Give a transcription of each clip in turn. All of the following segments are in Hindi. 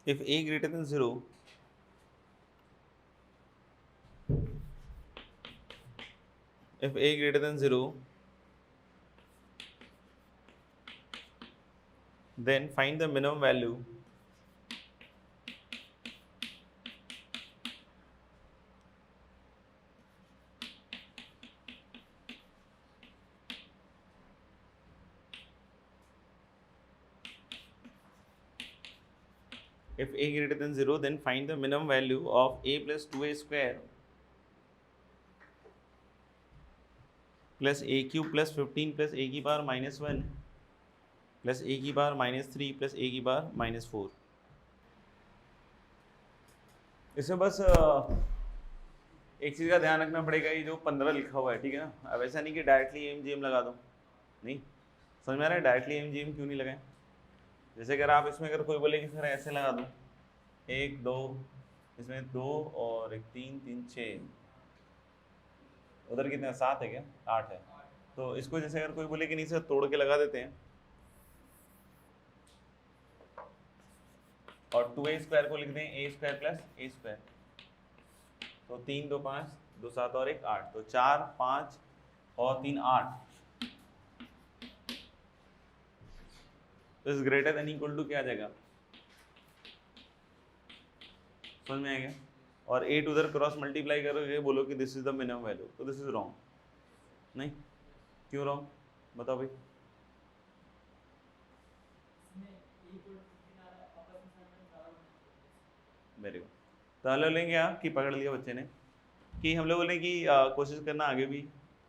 if a greater than 0, if a greater than 0, then find the minimum value if a greater than 0, then find the minimum value of a plus 2a square plus a cube plus 15 plus a की पावर -1 प्लस a की पावर -3 प्लस a की पावर -4। इसमें बस एक चीज़ का ध्यान रखना पड़ेगा, ये जो 15 लिखा हुआ है, ठीक है ना। अब ऐसा नहीं कि डायरेक्टली एम जी एम लगा दो, नहीं समझ में आ रहा है। डायरेक्टली एम जी एम क्यों नहीं लगाएं? जैसे अगर आप इसमें अगर कोई बोले कि सर ऐसे लगा दो, 1 2, इसमें 2 और 1 3 3 6, उधर कितने 7 है क्या? 8 है। तो इसको जैसे अगर कोई बोले कि नहीं सर तोड़ के लगा देते हैं, और 2a स्क्वायर को लिख दें a square plus a square, तो 3 2 5 2 7 और 1 8, तो 4 5 और 3 8, तो इस ग्रेटर देन इक्वल टू क्या आ जाएगा? समझ में आ गया? और 8 उधर क्रॉस मल्टीप्लाई करोगे, बोलो कि this is the minimum value, तो दिस इज रॉन्ग। नहीं, क्यों रॉन्ग बताओ भाई? Very good. तो हम लोग लेंगे आप कि पकड़ लिया बच्चे ने कि हम लोग बोले कि कोशिश करना आगे भी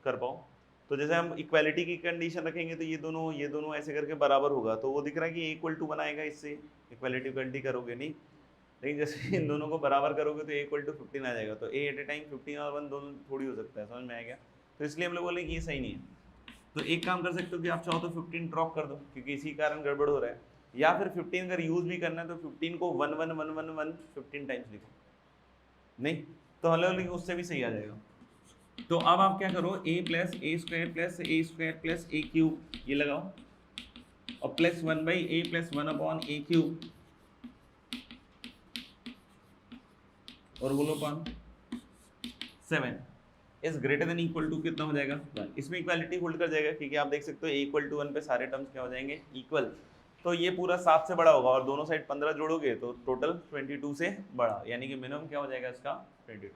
कर पाओ। तो जैसे हम इक्वालिटी की कंडीशन रखेंगे तो ये दोनों ऐसे करके बराबर होगा, तो वो दिख रहा है कि इक्वल टू बनाएगा, इससे इक्वालिटी करोगे नहीं। लेकिन जैसे इन दोनों को बराबर करोगे तो इक्वल टू 15 आ जाएगा, तो ए एट ए टाइम 15 और 1 दोनों थोड़ी हो सकता है। समझ में आ गया? तो इसलिए हम लोग बोले कि ये सही नहीं है। तो एक काम कर सकते हो कि आप चाहो तो 15 ड्रॉप कर दो, क्योंकि इसी कारण गड़बड़ हो रहा है। या फिर 15 अगर यूज भी करना है तो 15 को 1 1 1 1 1 15 टाइम्स लिखो, नहीं तो हल्ला उससे भी सही आ जाएगा। तो अब आप क्या करो, a plus a square plus a square plus a cube ये लगाओ, और plus 1 by a plus 1 upon a cube, और बोलो upon 7 is greater than equal to कितना हो जाएगा? 1। इसमें इक्वालिटी होल्ड कर जाएगा, क्योंकि आप देख सकते हो इक्वल टू 1 पे सारे टर्म्स क्या हो जाएंगे? इक्वल। तो ये पूरा 7 से बड़ा होगा, और दोनों साइड 15 जोड़ोगे तो टोटल 22 से बड़ा, यानी कि मिनिमम क्या हो जाएगा इसका? 22।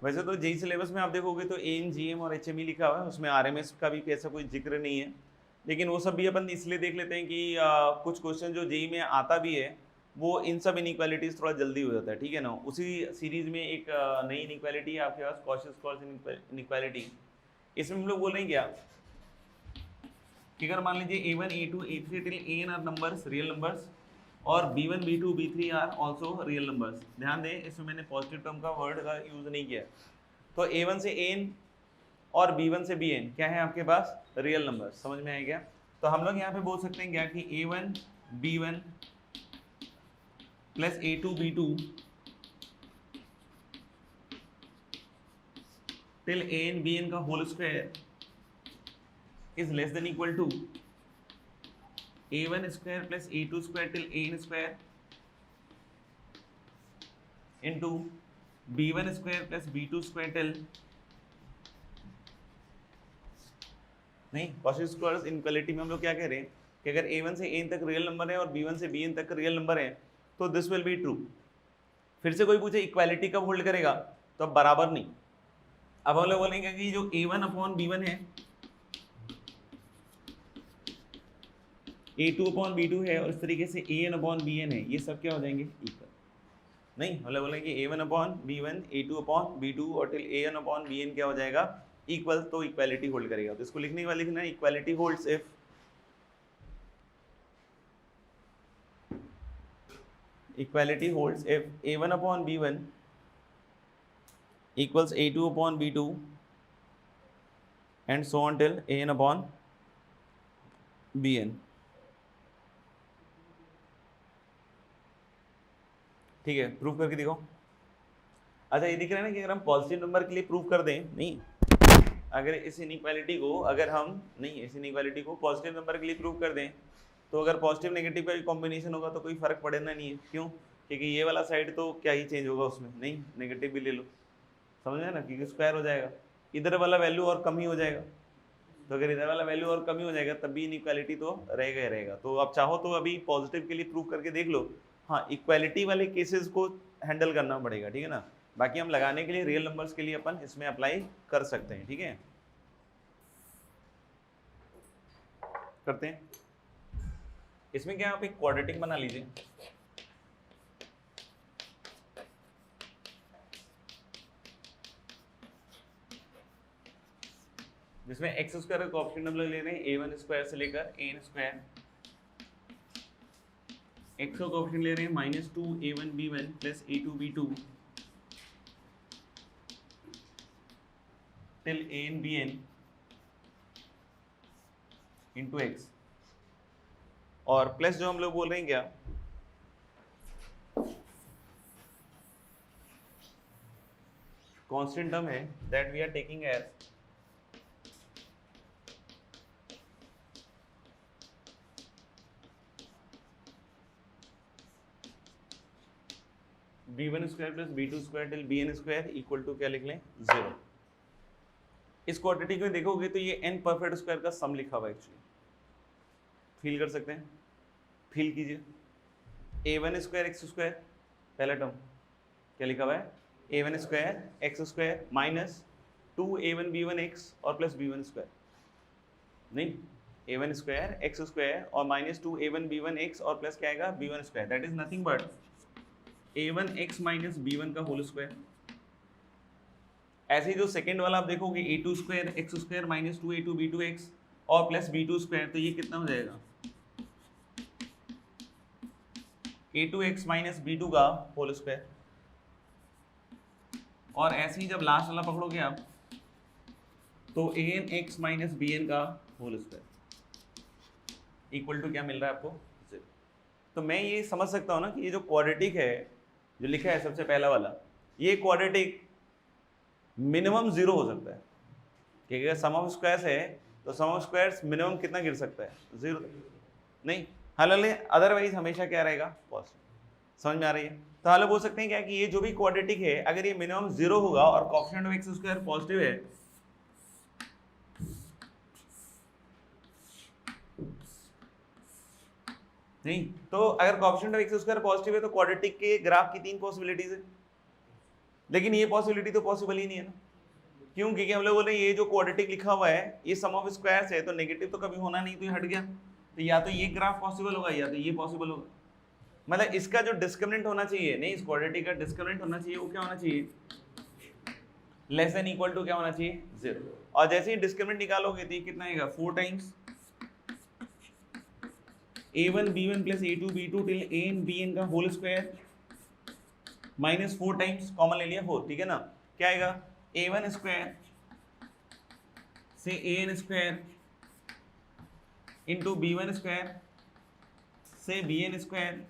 वैसे तो जेई सिलेबस में आप देखोगे तो एएम जीएम और एचएमई लिखा हुआ है, उसमें आरएमएस का भी ऐसा कोई जिक्र नहीं है। लेकिन वो सब भी अपन इसलिए देख लेते हैं कि कुछ क्वेश्चन जो जेई में आता भी है वो इन सब इनइक्वालिटीज थोड़ा जल्दी हो जाता है, ठीक है ना। उसी सीरीज में एक नई इनइक्वालिटी है आपके पास, कॉशी-स्क्वार्ट्ज इनइक्वालिटी। इसमें हम लोग बोल रहे हैं क्या कि अगर मान लीजिए a1 a2 a3 till an are numbers, real numbers, और b1 b2 b3 are also real numbers. ध्यान दें, इसमें मैंने पॉजिटिव टर्म का वर्ड का यूज नहीं किया। तो a1 से an और b1 से bn क्या है आपके पास? Real number. समझ में आ गया? तो हम लोग यहाँ पे बोल सकते हैं क्या कि a1 b1 plus a2 b2 till an bn का whole square is less than equal to a1 square plus a2 square till an square into b1 square plus b2 square till, नहीं कॉशी-स्क्वार्ट्ज इनइक्वालिटी में हम लोग क्या कह रहे हैं कि अगर a1 से an तक रियल नंबर है और b1 से bn तक रियल नंबर है तो दिस विल बी ट्रू। फिर से कोई पूछे इक्वालिटी कब होल्ड करेगा, तो अब बराबर नहीं। अब हम लोग बोलेंगे कि जो a1 अपॉन b1 है, a2 अपॉन b2 है, और इस तरीके से an अपॉन bn है, ये सब क्या हो जाएंगे? इक्वल। नहीं हम लोग बोलेंगे a1 upon b1 a2 upon b2 और टिल an अपॉन bn क्या हो जाएगा? इक्वल। तो इक्वालिटी होल्ड करेगा। तो इसको लिखने के बाद लिखना है equality holds if equality holds if a1 upon b1 equals a2 upon b2 and so on till an upon bn। ठीक है, प्रूव करके दिखाओ। अच्छा ये दिख रहा है ना कि अगर हम पॉजिटिव नंबर के लिए प्रूव कर दें, नहीं अगर इस इनइक्वालिटी को इस इनइक्वालिटी को पॉजिटिव नंबर के लिए प्रूव कर दें, तो अगर पॉजिटिव नेगेटिव का कॉम्बिनेशन होगा तो कोई फर्क पड़ेगा नहीं है। क्यों? क्योंकि ये वाला साइड तो क्या ही चेंज होगा उसमें, नहीं नेगेटिव भी ले लो, समझ में ना, क्योंकि स्क्वायर हो जाएगा, इधर वाला वैल्यू और कम ही हो जाएगा। तो अगर इधर वाला वैल्यू और कम ही हो जाएगा तब भी इनइक्वालिटी तो रहेगा ही रहेगा। तो आप चाहो तो अभी पॉजिटिव के लिए प्रूव करके देख लो। हाँ, इक्वालिटी वाले केसेस को हैंडल करना पड़ेगा, ठीक है ना। बाकी हम लगाने के लिए रियल नंबर्स के लिए अपन इसमें अप्लाई कर सकते हैं, ठीक है, करते हैं। इसमें क्या आप एक क्वाड्रेटिक बना लीजिए, जिसमें एक्स स्क्वायर का कोएफिशिएंट हम लोग ले रहे हैं a1 स्क्वायर से लेकर an स्क्वायर, एक्स का कोएफिशिएंट ले रहे हैं -2a1b1 plus a2b2 till an bn into x, और प्लस जो हम लोग बोल रहे हैं क्या, कांस्टेंट टर्म है that we are taking as b1 square plus b2 square till bn square equal to क्या लिख लें, 0। इस क्वाड्रेटिक में देखोगे तो ये n परफेक्ट स्क्वायर का सम लिखा हुआ है एक्चुअली, फील कर सकते हैं, फील कीजिए। a1 स्क्वायर एक्स स्क्वायर पहला टर्म क्या लिखा हुआ है, a1 square x square minus 2a1b1 x और प्लस b1 स्क्वायर, नहीं a1 स्क्वायर एक्स स्क्वायर और माइनस 2a1b1 एक्स और प्लस क्या आएगा b1 square, that is nothing but a1 x minus b1 का होल स्क्वायर। ऐसे ही जो सेकंड वाला आप देखोगे a2 square x square minus 2a2b2 x और प्लस b2 स्क्वायर, तो ये कितना हो जाएगा, a2x माइनस b2 का होल स्क्वायर। और ऐसे ही जब लास्ट वाला पकड़ोगे आप तो an(x माइनस bn का होल स्क्वायर इक्वल टू क्या मिल रहा है आपको, 0। तो मैं ये समझ सकता हूँ ना कि ये जो क्वाड्रेटिक है जो लिखा है सबसे पहला वाला, ये क्वाड्रेटिक मिनिमम 0 हो सकता है, क्योंकि अगर सम ऑफ स्क्वायर्स है तो सम ऑफ स्क्वायर्स मिनिमम कितना गिर सकता है, 0 नहीं, हालांकि अदरवाइज हमेशा क्या रहेगा, पॉजिटिव। समझ में आ रही है? तो हाल बोल सकते हैं क्या कि ये जो भी क्वाड्रेटिक है अगर ये मिनिमम 0 होगा और coefficient of x square positive है, नहीं तो अगर coefficient of x square positive है तो क्वाड्रेटिक के ग्राफ की 3 पॉसिबिलिटीज है, लेकिन ये पॉसिबिलिटी तो पॉसिबल ही नहीं है ना। क्यों? क्योंकि हम लोग बोल रहे हैं ये जो क्वाड्रेटिक लिखा हुआ है ये सम ऑफ स्क्वायर्स है, तो नेगेटिव तो कभी होना नहीं, तो ये हट गया। तो या तो ये ग्राफ पॉसिबल होगा या तो ये पॉसिबल होगा, मतलब इसका जो डिस्क्रिमिनेंट होना चाहिए, नहीं इस क्वाड्रेटिक का डिस्क्रिमिनेंट होना चाहिए, वो क्या होना चाहिए, लेस देन इक्वल टू क्या होना चाहिए, 0। और जैसे ही डिस्क्रिमिनेंट निकालोगे तो ये कितना आएगा, 4 times a1 b1 plus a2 b2 till an bn का whole square minus 4 times common ले लिया 4, ठीक है ना, क्या आएगा a1 स्क्वायर से an square into b1 square से bn square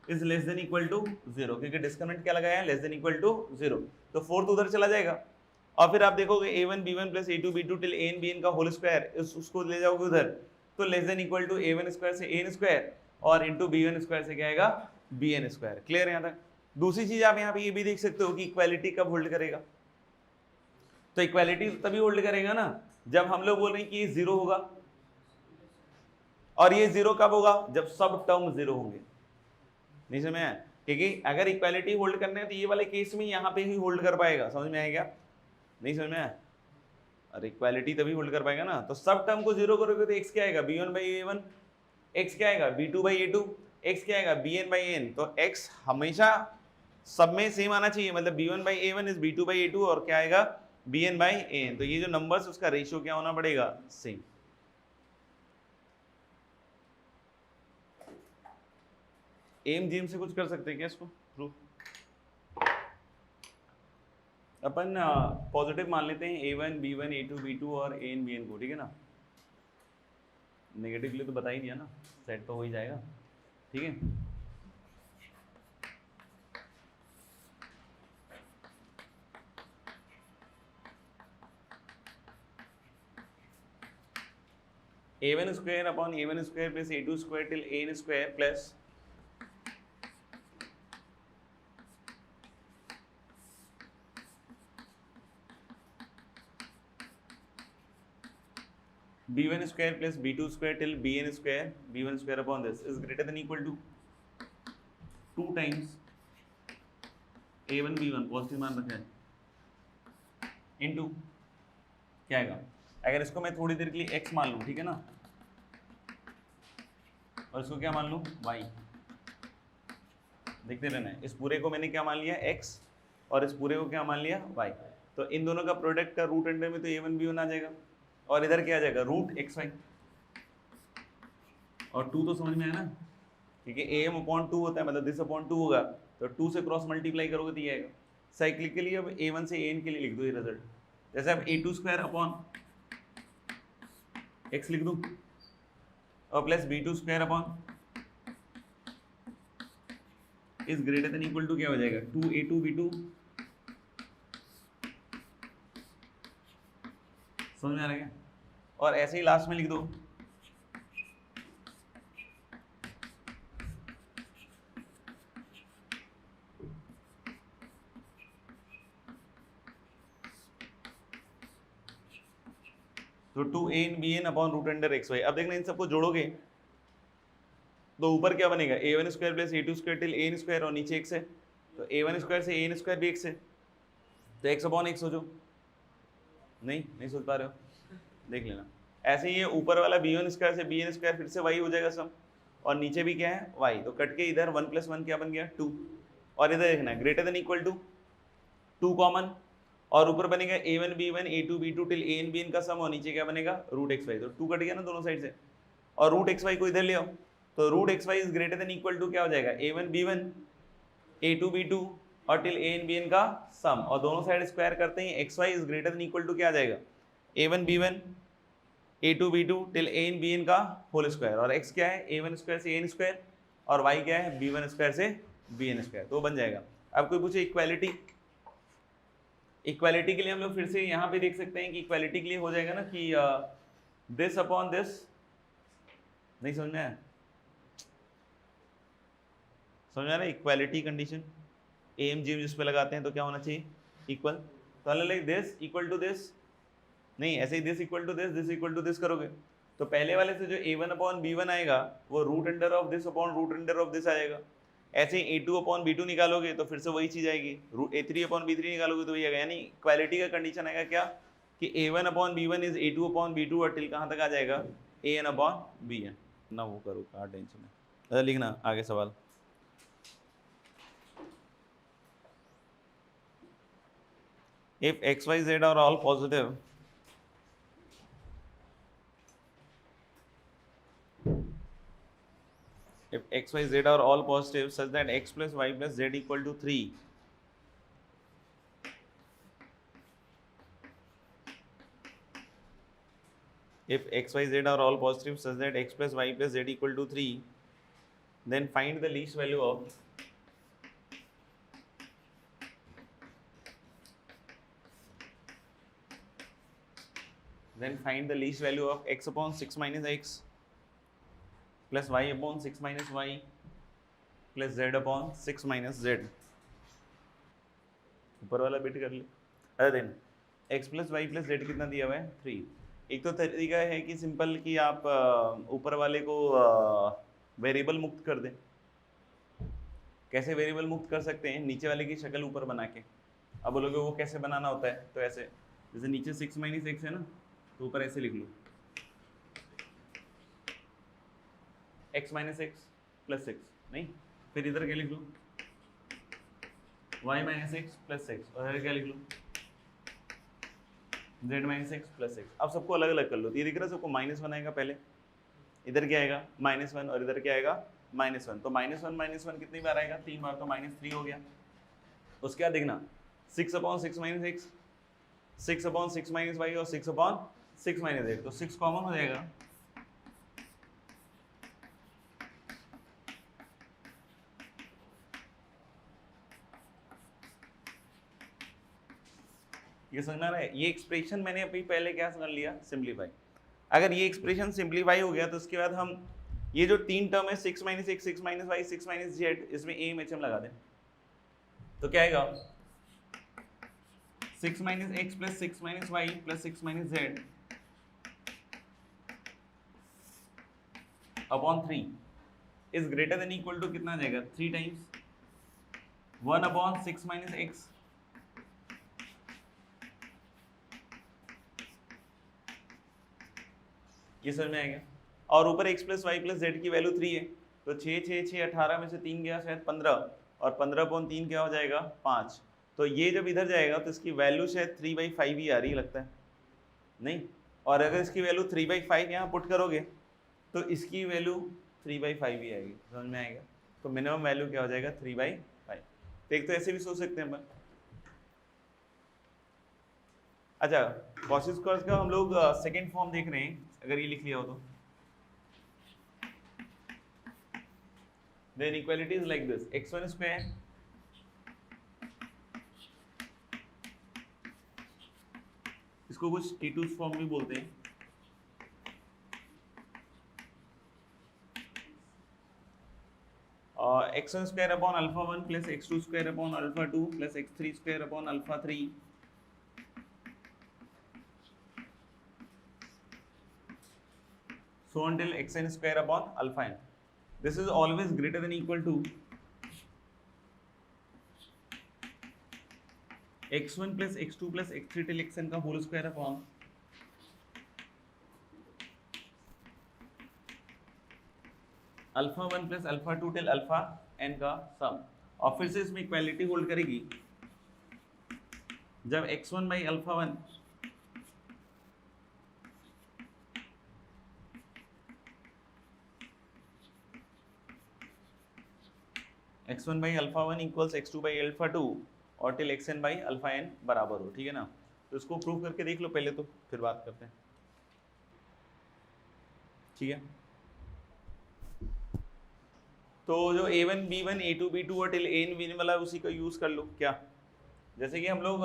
is less than equal to 0, क्योंकि डिस्क्रिमिनेंट क्या लगाया है, लेस देन इक्वल टू 0, तो 4 तो उधर चला जाएगा। और फिर आप देखोगे a1 b1 plus a2 b2 till an bn का होल स्क्वायर, उसको ले जाओगे उधर तो less than equal to a1 square से an स्क्वायर और इंटू b1 स्क्वायर से क्या आएगा, bn स्क्वायर। क्लियर है यहाँ तक? दूसरी चीज आप यहाँ पे ये भी देख सकते हो कि इक्वालिटी कब होल्ड करेगा, तो इक्वालिटी तभी होल्ड करेगा ना जब हम लोग बोल रहे हैं कि ये 0 होगा, और ये 0 कब होगा, जब सब टर्म 0 होंगे। नहीं समझ में आया? क्योंकि अगर इक्वालिटी होल्ड करना है तो ये वाले केस में यहाँ पे ही होल्ड कर पाएगा, समझ में आएगा? नहीं समझ में आया? और इक्वालिटी तभी होल्ड कर पाएगा ना, तो सब टर्म को 0 करोगे तो x क्या आएगा, b1 बाई a1, x क्या आएगा, b2 बाई a2, x क्या आएगा, bn बाई an। तो x हमेशा सब में सेम आना चाहिए, मतलब b1 by a1 is b2 by a2 और क्या आएगा, bn बाई an। तो ये जो नंबर्स उसका रेशियो क्या होना पड़ेगा, सेम। एम जीम से कुछ कर सकते हैं क्या इसको प्रूफ? अपन पॉजिटिव मान लेते हैं A1 B1 A2 B2 और AN BN को, ठीक है ना। नेगेटिव के लिए तो बता ही दिया ना, सेट तो हो ही जाएगा, ठीक है। A1 square upon A1 square plus A2 square till AN square plus B1 square plus B2 square till Bn square B1 square upon this is greater than equal to 2 times A1 B1 positive मान रखा है इनटू क्या आएगा। अगर इसको मैं थोड़ी देर के लिए x मान लूँ, ठीक है ना, और इसको क्या मान लूँ y, देखते रहना है। इस पूरे को मैंने क्या मान लिया x और इस पूरे को क्या मान लिया y, तो इन दोनों का प्रोडक्ट का रूट अंडर में तो A1 B1 आ जाएगा और इधर क्या आ जाएगा रूट XY, और 2 तो समझ में आया ना, क्योंकि AM अपॉन 2 होता है, मतलब दिस अपॉन 2 होगा, तो 2 से क्रॉस मल्टीप्लाई करोगे तो ये आएगा। साइक्लिकली अब A1 से AN के लिए लिख दो ये रिजल्ट, जैसे अब A2 स्क्वायर अपॉन x लिख दूं और plus B2 square upon is greater than equal to क्या हो जाएगा 2A2 B2, समझ में आ रहा है क्या। और ऐसे ही लास्ट में लिख दो तो 2AN BN upon root under XY। अब देखना इन सबको जोड़ोगे तो ऊपर क्या बनेगा A1 square plus A2 square till AN square और नीचे x है, तो A1 स्क्वायर से AN स्क्वायर भी x है, तो x अपॉन x सोचो, नहीं सोच पा रहे हो, देख लेना। ऐसे ही ये ऊपर वाला B1 स्क्वायर से BN स्क्वायर फिर से y हो जाएगा सम, और नीचे भी क्या है y, तो कट के इधर 1 + 1 क्या बन गया 2, और इधर देखना greater than equal to 2 common, और ऊपर बनेगा A1 B1 A2 B2 till AN BN का सम, और नीचे क्या बनेगा रूट XY, तो 2 कट गया ना दोनों साइड से, और रूट XY को इधर ले आओ, तो root XY is greater than equal to क्या हो जाएगा A1 B1 A2 B2 और टिल AN BN का सम, और दोनों साइड स्क्वायर करते हैं XY is greater than equal to क्या आ जाएगा A1 B1 A2 B2 till AN BN का होल स्क्वायर, और x क्या है A1 स्क्वायर से AN स्क्वायर, और y क्या है B1 स्क्वायर से BN स्क्वायर, तो बन जाएगा। अब कोई पूछे इक्वालिटी, इक्वालिटी के लिए हम लोग फिर से यहाँ पे देख सकते हैं कि इक्वालिटी के लिए हो जाएगा ना कि दिस अपॉन दिस, नहीं समझ में आया, समझ में आ रहा है। इक्वालिटी कंडीशन एम जी जिस पे लगाते हैं तो क्या होना चाहिए इक्वल, तो like this equal to this, नहीं ऐसे ही this equal to this equal to this करोगे तो पहले वाले से जो A1 अपॉन B1 आएगा वो root under of this upon root under of this आएगा। ऐसे ही A2 अपॉन B2 निकालोगे तो फिर से वही चीज आएगी, A3 अपॉन B3 निकालोगे तो वही आएगा। यानी क्वालिटी का कंडीशन आएगा क्या कि A1 upon B1 is A2 upon B2 और टिल कहाँ तक आ जाएगा AN अपॉन BN ना, वो करो कहाँ टेंशन है। लिखना आगे सवाल, if x y z are all positive, if x y z are all positive such that x plus y plus z equal to 3, if x y z are all positive such that x plus y plus z equal to 3, then find the least value of x upon 6 minus x plus y upon 6 minus y plus z upon 6 minus z। ऊपर वाला बिट कर ले। अरे then x plus y plus z कितना दिया हुआ है 3। एक तो तरीका है कि सिंपल कि आप ऊपर वाले को वेरिएबल मुक्त कर दें। कैसे वेरिएबल मुक्त कर सकते हैं, नीचे वाले की शक्ल ऊपर बना के। अब बोलोगे वो कैसे बनाना होता है, तो ऐसे जैसे नीचे 6 माइनस एक्स है ना, तो ऊपर ऐसे लिख लो x minus x plus x, नहीं फिर इधर क्या लिख लो y minus x plus x, और इधर क्या लिख लो z minus x plus x. अब सबको अलग अलग कर लो, ये दिख रहा है सबको -1 आएगा पहले, इधर क्या आएगा -1 और इधर क्या आएगा -1, तो -1 कितनी बार आएगा 3 बार, तो -3 हो गया। उसके बाद देखना 6 upon 6 minus x, 6 upon 6 minus y और 6 अपॉन 6 माइनस एक्स, तो 6 कॉमन हो जाएगा। ये समझ में आ रहा है? ये एक्सप्रेशन मैंने अभी पहले क्या कर लिया, सिंप्लीफाई। अगर ये एक्सप्रेशन सिंप्लीफाई हो गया तो उसके बाद हम ये जो तीन टर्म है 6 minus x, 6 minus y, 6 minus z, इसमें ए एम एच एम लगा दें तो क्या आएगा, 6 minus x plus 6 minus y plus 6 minus z upon 3 is greater than equal to कितना आ जाएगा, 3 टाइम्स 1 अपॉन 6 माइनस एक्स ये समझ में आएगा। और ऊपर x plus y plus z की वैल्यू 3 है, तो 6 6 6 18 में से 3 गया शायद 15, और 15 अपॉन 3 क्या हो जाएगा 5। तो ये जब इधर जाएगा तो इसकी वैल्यू शायद 3/5 ही आ रही लगता है, नहीं? और अगर इसकी वैल्यू 3/5 यहाँ पुट करोगे तो इसकी वैल्यू 3/5 ही आएगी, समझ में आएगा? तो मिनिमम वैल्यू क्या हो जाएगा 3/5। तो एक तो ऐसे भी सोच सकते हैं अपन। अच्छा, कॉशी स्क्वायर का हम लोग सेकेंड फॉर्म देख रहे हैं, अगर ये लिख लिया हो तो then equality is like this, x1 square इसको कुछ T2 फॉर्म भी बोलते हैं, x1 square upon alpha 1 plus x2 square upon alpha 2 plus x3 square upon alpha 3 so until xn square upon alpha n. This is always greater than equal to x1 plus x2 plus x3 till xn का whole square upon alpha 1 plus alpha 2 till alpha n का सम। और फिर से इसमें इक्वालिटी होल्ड करेगी जब x1 by alpha 1 x1 by alpha 1 equals x2 by alpha 2 और till xn by alpha n बराबर हो, ठीक है ना? तो इसको प्रूव करके देख लो पहले, तो फिर बात करते हैं, ठीक है? तो जो a1 b1 a2 b2 और टिल an bn वाला उसी का यूज कर लो। क्या, जैसे कि हम लोग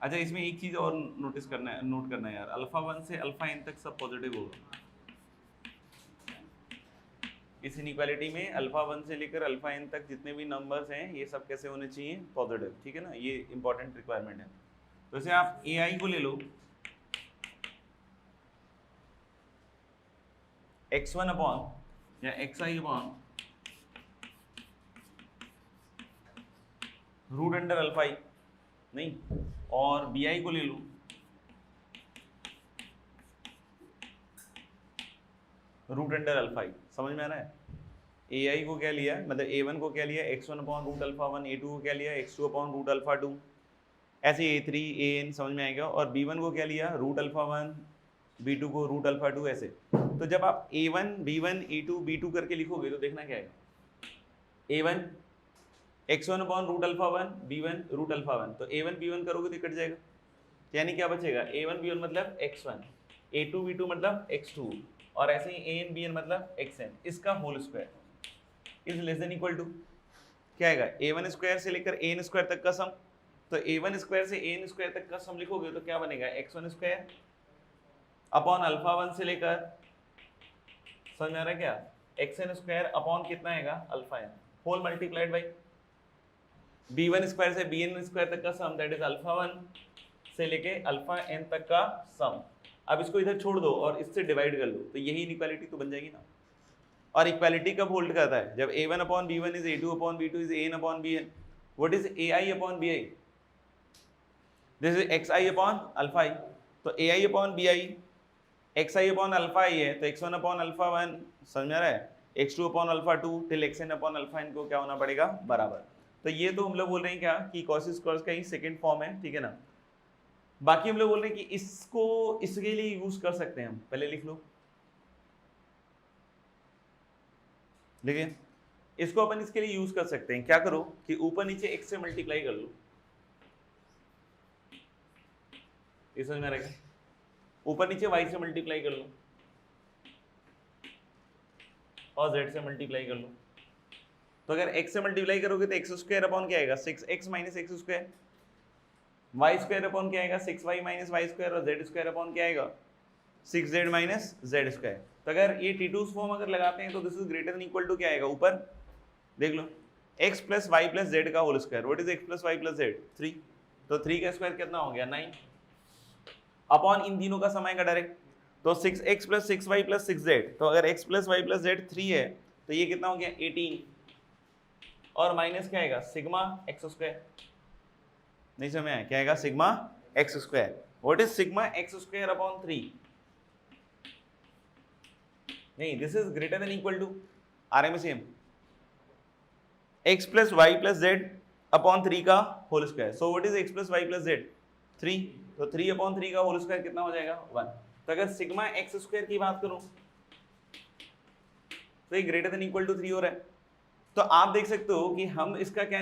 अच्छा इसमें एक चीज और नोटिस करना है, नोट करना है यार, अल्फा 1 से अल्फा n तक सब पॉजिटिव होगा इस इनइक्वालिटी में। अल्फा 1 से लेकर अल्फा n तक जितने भी नंबर्स हैं ये सब कैसे होने चाहिए, पॉजिटिव, ठीक है ना? ये इंपॉर्टेंट रिक्वायरमेंट है। तो जैसे आप ai को ले लो, x1 अपॉन या xi upon root under alpha i, नहीं? और bi को ले लो रूट अंडर अल्फा i, समझ में आ रहा है? ai को क्या लिया, मतलब a1 को क्या लिया x1 upon root alpha 1, a2 को क्या लिया x2 अपॉन रूट अल्फा 2, ऐसे a3 an, समझ में आएगा? और b1 को क्या लिया रूट अल्फा 1, b2 को रूट अल्फा 2, ऐसे। तो जब आप a1 b1 a2 b2 करके लिखोगे तो देखना क्या है, a1 x1 upon root alpha 1 b1 root alpha 1, तो a1 b1 करोगे तो कट जाएगा, यानी क्या बचेगा, a1 b1 मतलब x1, a2 b2 मतलब x2, और ऐसे ही an bn मतलब xn, इसका whole square is less than equal to क्या आएगा, a1 स्क्वायर से लेकर an स्क्वायर तक का सम। तो a1 स्क्वायर से an स्क्वायर तक का सम लिखोगे तो क्या बनेगा, x1 स्क्वायर अपॉन अल्फा 1 से लेकर, समझ में आ रहा है क्या, xn स्क्वायर अपॉन कितना आएगा alpha n, whole multiplied by b1 square से bn स्क्वायर तक का सम, दैट इज अल्फा 1 से लेके अल्फा n तक का सम। अब इसको इधर छोड़ दो और इससे डिवाइड कर लो, तो यही इनइक्वालिटी तो बन जाएगी ना। और इक्वालिटी कब होल्ड करता है, जब a1 upon b1 is a2 upon b2 is an upon bn, what is ai upon bi, this is xi upon alpha i। तो ai upon bi xi upon alpha i है, तो x1 अपॉन अल्फा 1, समझ में आ रहा है, x2 upon alpha 2 till xn upon alpha n को क्या होना पड़ेगा, बराबर। तो ये तो हम लोग बोल रहे हैं क्या कि कॉशी स्क्वायर का ही सेकंड फॉर्म है, ठीक है ना? बाकी हम लोग बोल रहे हैं कि इसको इसके लिए यूज कर सकते हैं हम, पहले लिख लो, देखिए इसको अपन इसके लिए यूज कर सकते हैं, क्या करो कि ऊपर नीचे x से मल्टीप्लाई कर लो, ये समझ में आएगा, ऊपर नीचे y से मल्टीप्लाई कर लो और z से मल्टीप्लाई कर लो। तो अगर x से मल्टीप्लाई करोगे तो एक्स स्क्वायर अपॉन क्या आएगा 6x minus x square, y square upon क्या आएगा 6y माइनस वाई स्क्वायर, और z स्क्वायर अपॉन क्या आएगा 6z माइनस z स्क्वायर। तो अगर ये T2's फॉर्म अगर लगाते हैं तो this is greater than equal to क्या आएगा, ऊपर देख लो x plus y plus z का whole square, what is x plus y plus z 3, तो 3 का स्क्वायर कितना हो गया 9, अपॉन इन तीनों का सम आएगा डायरेक्ट, तो 6x plus 6y plus 6z, तो अगर x plus y plus z 3 है तो ये कितना हो गया 18, और माइनस क्या आएगा सिग्मा एक्स स्क्वायर, नहीं समझ में आया क्या आएगा sigma x square, what is sigma x square upon 3, नहीं this is greater than equal to R M same x plus y plus z upon 3 का whole square, so what is x plus y plus z 3, तो 3 अपॉन 3 का होल स्क्वायर कितना हो जाएगा 1। तो अगर सिग्मा एक्स स्क्वायर की बात करूं तो ये ग्रेटर देन इक्वल टू 3 हो रहा है, तो आप देख सकते हो कि हम इसका क्या